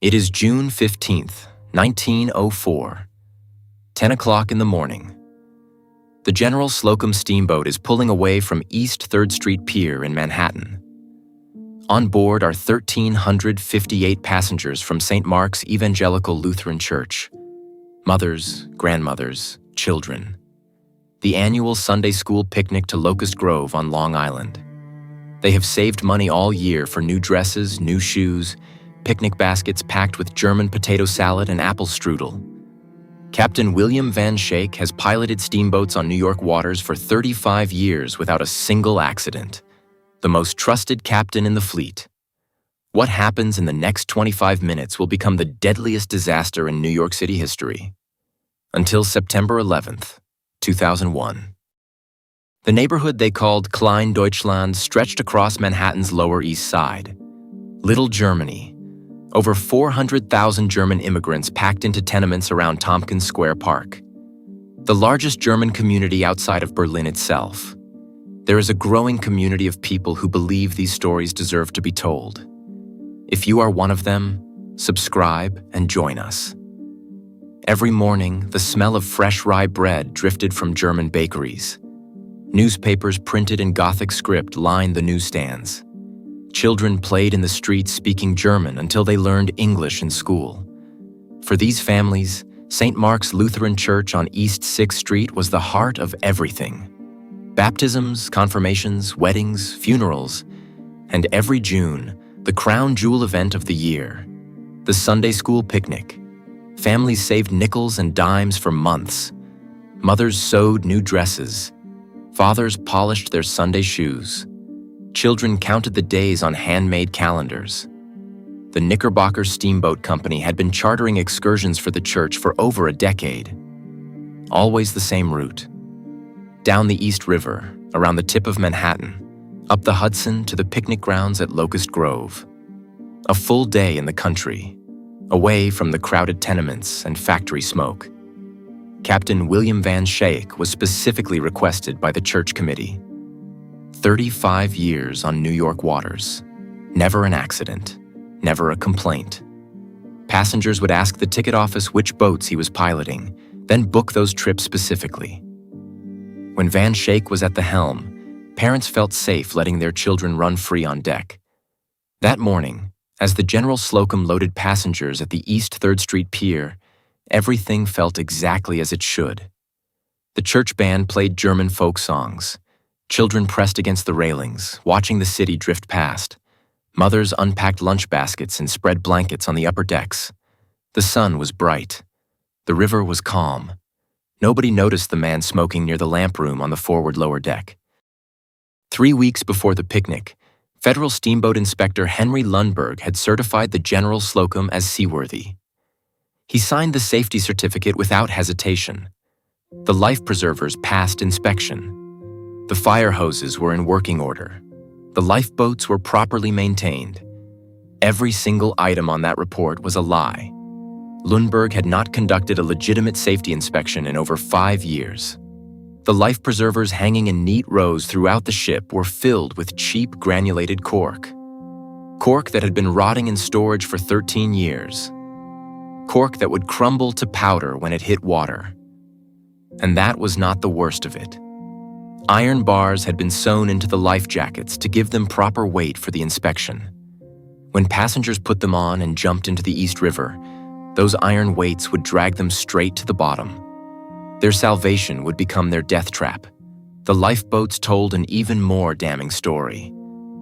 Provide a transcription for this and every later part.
It is June 15th, 1904, 10 o'clock in the morning. The General Slocum steamboat is pulling away from East 3rd Street Pier in Manhattan. On board are 1,358 passengers from St. Mark's Evangelical Lutheran Church. Mothers, grandmothers, children. The annual Sunday school picnic to Locust Grove on Long Island. They have saved money all year for new dresses, new shoes, picnic baskets packed with German potato salad and apple strudel. Captain William Van Schaick has piloted steamboats on New York waters for 35 years without a single accident. The most trusted captain in the fleet. What happens in the next 25 minutes will become the deadliest disaster in New York City history. Until September 11th, 2001. The neighborhood they called Klein Deutschland stretched across Manhattan's Lower East Side. Little Germany. Over 400,000 German immigrants packed into tenements around Tompkins Square Park. The largest German community outside of Berlin itself. There is a growing community of people who believe these stories deserve to be told. If you are one of them, subscribe and join us. Every morning, the smell of fresh rye bread drifted from German bakeries. Newspapers printed in Gothic script lined the newsstands. Children played in the streets speaking German until they learned English in school. For these families, St. Mark's Lutheran Church on East 6th Street was the heart of everything. Baptisms, confirmations, weddings, funerals, and every June, the crown jewel event of the year, the Sunday school picnic. Families saved nickels and dimes for months. Mothers sewed new dresses. Fathers polished their Sunday shoes. Children counted the days on handmade calendars. The Knickerbocker Steamboat Company had been chartering excursions for the church for over a decade. Always the same route. Down the East River, around the tip of Manhattan, up the Hudson to the picnic grounds at Locust Grove. A full day in the country, away from the crowded tenements and factory smoke. Captain William Van Schaick was specifically requested by the church committee. 35 years on New York waters. Never an accident, never a complaint. Passengers would ask the ticket office which boats he was piloting, then book those trips specifically. When Van Schaick was at the helm, parents felt safe letting their children run free on deck. That morning, as the General Slocum loaded passengers at the East 3rd Street Pier, everything felt exactly as it should. The church band played German folk songs. Children pressed against the railings, watching the city drift past. Mothers unpacked lunch baskets and spread blankets on the upper decks. The sun was bright. The river was calm. Nobody noticed the man smoking near the lamp room on the forward lower deck. 3 weeks before the picnic, Federal Steamboat Inspector Henry Lundberg had certified the General Slocum as seaworthy. He signed the safety certificate without hesitation. The life preservers passed inspection. The fire hoses were in working order. The lifeboats were properly maintained. Every single item on that report was a lie. Lundberg had not conducted a legitimate safety inspection in over 5 years. The life preservers hanging in neat rows throughout the ship were filled with cheap granulated cork. Cork that had been rotting in storage for 13 years. Cork that would crumble to powder when it hit water. And that was not the worst of it. Iron bars had been sewn into the life jackets to give them proper weight for the inspection. When passengers put them on and jumped into the East River, those iron weights would drag them straight to the bottom. Their salvation would become their death trap. The lifeboats told an even more damning story.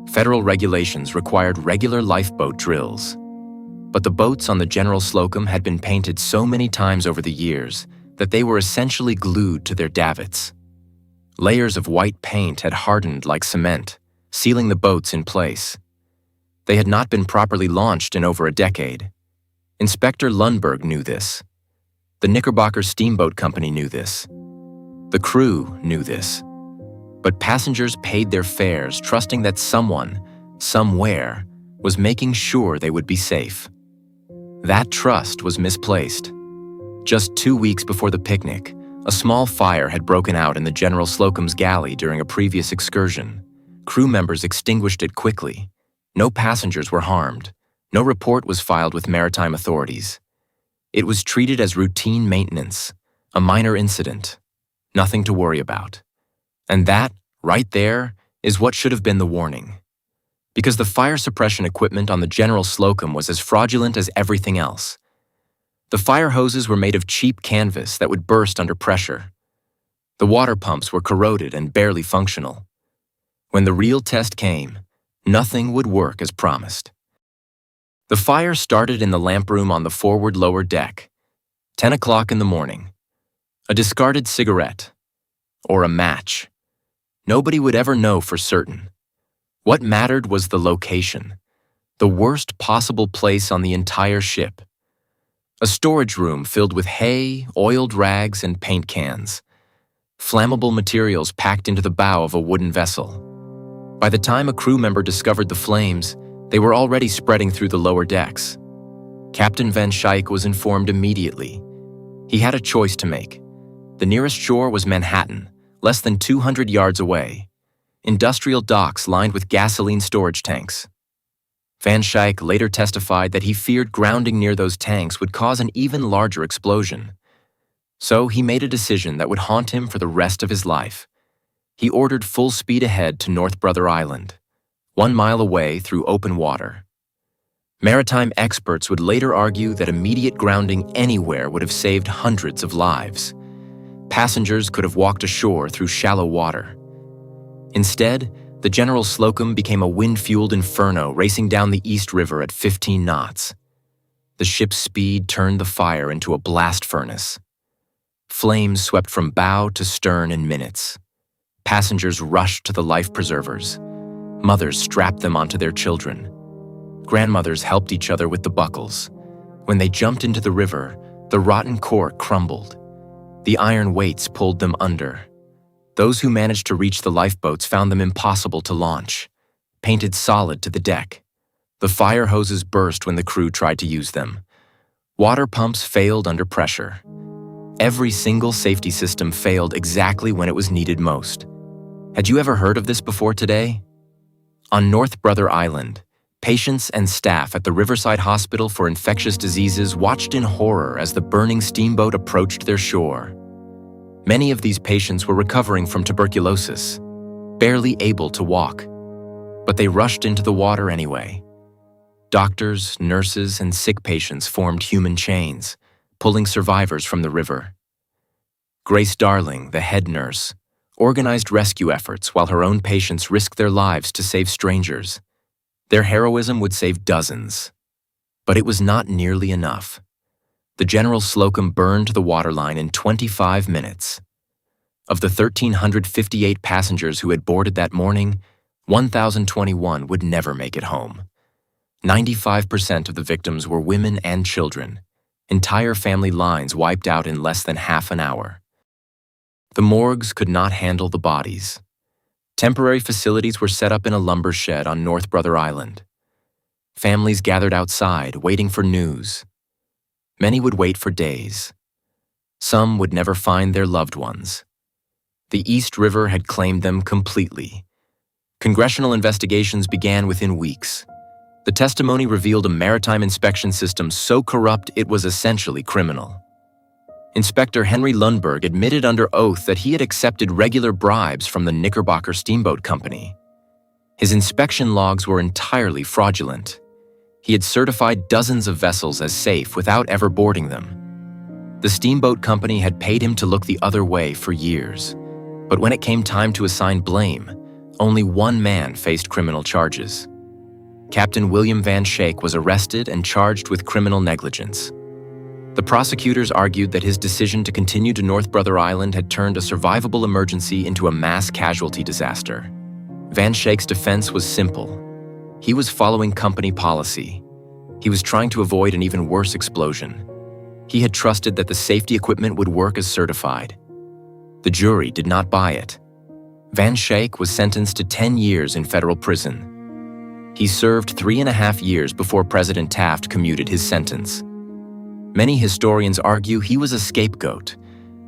Federal regulations required regular lifeboat drills. But the boats on the General Slocum had been painted so many times over the years that they were essentially glued to their davits. Layers of white paint had hardened like cement, sealing the boats in place. They had not been properly launched in over a decade. Inspector Lundberg knew this. The Knickerbocker Steamboat Company knew this. The crew knew this. But passengers paid their fares trusting that someone, somewhere, was making sure they would be safe. That trust was misplaced. Just 2 weeks before the picnic, a small fire had broken out in the General Slocum's galley during a previous excursion. Crew members extinguished it quickly. No passengers were harmed, No report was filed with maritime authorities. It was treated as routine maintenance, a minor incident, nothing to worry about. And that, right there, is what should have been the warning. Because the fire suppression equipment on the General Slocum was as fraudulent as everything else. The fire hoses were made of cheap canvas that would burst under pressure. The water pumps were corroded and barely functional. When the real test came, nothing would work as promised. The fire started in the lamp room on the forward lower deck, 10 o'clock in the morning. A discarded cigarette, or a match. Nobody would ever know for certain. What mattered was the location, the worst possible place on the entire ship. A storage room filled with hay, oiled rags, and paint cans. Flammable materials packed into the bow of a wooden vessel. By the time a crew member discovered the flames, they were already spreading through the lower decks. Captain Van Schaick was informed immediately. He had a choice to make. The nearest shore was Manhattan, less than 200 yards away. Industrial docks lined with gasoline storage tanks. Van Schaick later testified that he feared grounding near those tanks would cause an even larger explosion. So he made a decision that would haunt him for the rest of his life. He ordered full speed ahead to North Brother Island, 1 mile away through open water. Maritime experts would later argue that immediate grounding anywhere would have saved hundreds of lives. Passengers could have walked ashore through shallow water. Instead, the General Slocum became a wind-fueled inferno racing down the East River at 15 knots. The ship's speed turned the fire into a blast furnace. Flames swept from bow to stern in minutes. Passengers rushed to the life preservers. Mothers strapped them onto their children. Grandmothers helped each other with the buckles. When they jumped into the river, the rotten cork crumbled. The iron weights pulled them under. Those who managed to reach the lifeboats found them impossible to launch, painted solid to the deck. The fire hoses burst when the crew tried to use them. Water pumps failed under pressure. Every single safety system failed exactly when it was needed most. Had you ever heard of this before today? On North Brother Island, patients and staff at the Riverside Hospital for Infectious Diseases watched in horror as the burning steamboat approached their shore. Many of these patients were recovering from tuberculosis, barely able to walk, but they rushed into the water anyway. Doctors, nurses, and sick patients formed human chains, pulling survivors from the river. Grace Darling, the head nurse, organized rescue efforts while her own patients risked their lives to save strangers. Their heroism would save dozens. But it was not nearly enough. The General Slocum burned the waterline in 25 minutes. Of the 1,358 passengers who had boarded that morning, 1,021 would never make it home. 95% of the victims were women and children. Entire family lines wiped out in less than half an hour. The morgues could not handle the bodies. Temporary facilities were set up in a lumber shed on North Brother Island. Families gathered outside, waiting for news. Many would wait for days. Some would never find their loved ones. The East River had claimed them completely. Congressional investigations began within weeks. The testimony revealed a maritime inspection system so corrupt it was essentially criminal. Inspector Henry Lundberg admitted under oath that he had accepted regular bribes from the Knickerbocker Steamboat Company. His inspection logs were entirely fraudulent. He had certified dozens of vessels as safe without ever boarding them. The steamboat company had paid him to look the other way for years. But when it came time to assign blame, only one man faced criminal charges. Captain William Van Schaick was arrested and charged with criminal negligence. The prosecutors argued that his decision to continue to North Brother Island had turned a survivable emergency into a mass casualty disaster. Van Schaick's defense was simple. He was following company policy. He was trying to avoid an even worse explosion. He had trusted that the safety equipment would work as certified. The jury did not buy it. Van Schaick was sentenced to 10 years in federal prison. He served 3.5 years before President Taft commuted his sentence. Many historians argue he was a scapegoat.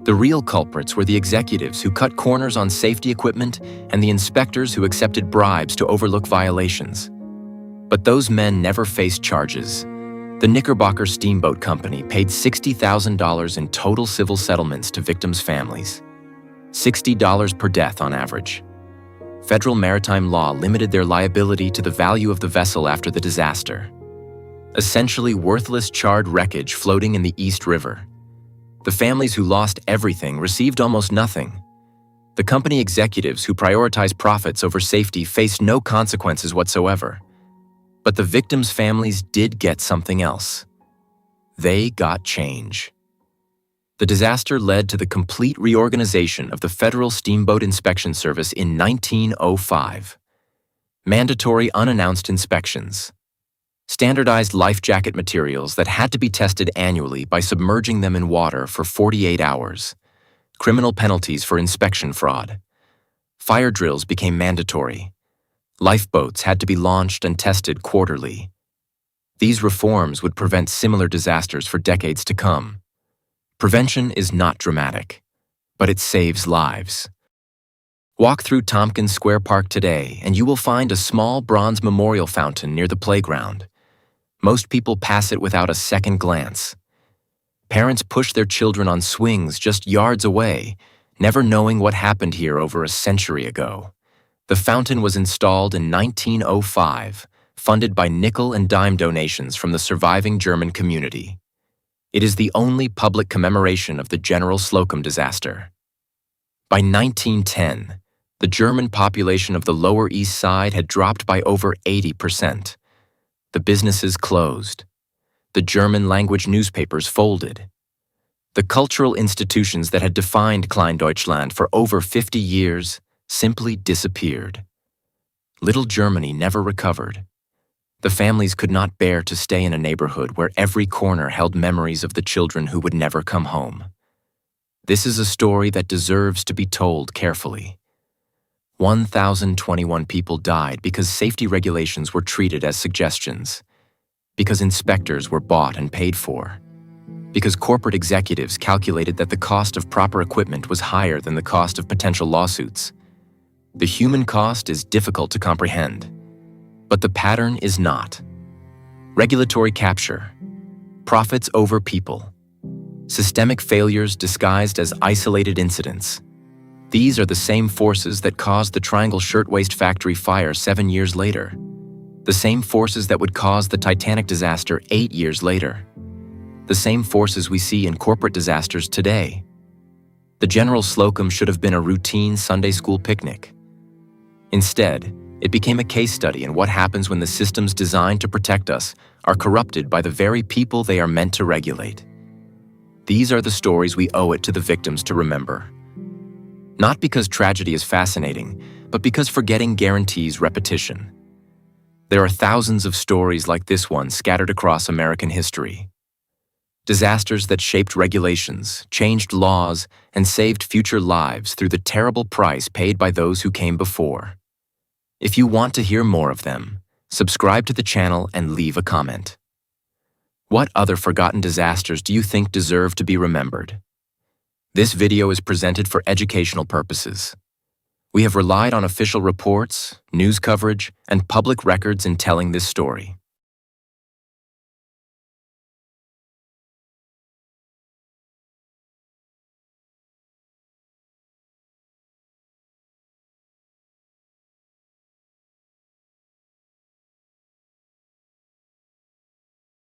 The real culprits were the executives who cut corners on safety equipment and the inspectors who accepted bribes to overlook violations. But those men never faced charges. The Knickerbocker Steamboat Company paid $60,000 in total civil settlements to victims' families. $60 per death on average. Federal maritime law limited their liability to the value of the vessel after the disaster. Essentially worthless charred wreckage floating in the East River. The families who lost everything received almost nothing. The company executives who prioritized profits over safety faced no consequences whatsoever. But the victims' families did get something else. They got change. The disaster led to the complete reorganization of the Federal Steamboat Inspection Service in 1905. Mandatory unannounced inspections. Standardized life jacket materials that had to be tested annually by submerging them in water for 48 hours. Criminal penalties for inspection fraud. Fire drills became mandatory. Lifeboats had to be launched and tested quarterly. These reforms would prevent similar disasters for decades to come. Prevention is not dramatic, but it saves lives. Walk through Tompkins Square Park today and you will find a small bronze memorial fountain near the playground. Most people pass it without a second glance. Parents push their children on swings just yards away, never knowing what happened here over a century ago. The fountain was installed in 1905, funded by nickel and dime donations from the surviving German community. It is the only public commemoration of the General Slocum disaster. By 1910, the German population of the Lower East Side had dropped by over 80%. The businesses closed. The German-language newspapers folded. The cultural institutions that had defined Kleindeutschland for over 50 years simply disappeared. Little Germany never recovered. The families could not bear to stay in a neighborhood where every corner held memories of the children who would never come home. This is a story that deserves to be told carefully. 1,021 people died because safety regulations were treated as suggestions, because inspectors were bought and paid for, because corporate executives calculated that the cost of proper equipment was higher than the cost of potential lawsuits. The human cost is difficult to comprehend, but the pattern is not. Regulatory capture, profits over people, systemic failures disguised as isolated incidents. These are the same forces that caused the Triangle Shirtwaist Factory fire 7 years later, the same forces that would cause the Titanic disaster 8 years later, the same forces we see in corporate disasters today. The General Slocum should have been a routine Sunday school picnic. Instead, it became a case study in what happens when the systems designed to protect us are corrupted by the very people they are meant to regulate. These are the stories we owe it to the victims to remember. Not because tragedy is fascinating, but because forgetting guarantees repetition. There are thousands of stories like this one scattered across American history. Disasters that shaped regulations, changed laws, and saved future lives through the terrible price paid by those who came before. If you want to hear more of them, subscribe to the channel and leave a comment. What other forgotten disasters do you think deserve to be remembered? This video is presented for educational purposes. We have relied on official reports, news coverage, and public records in telling this story.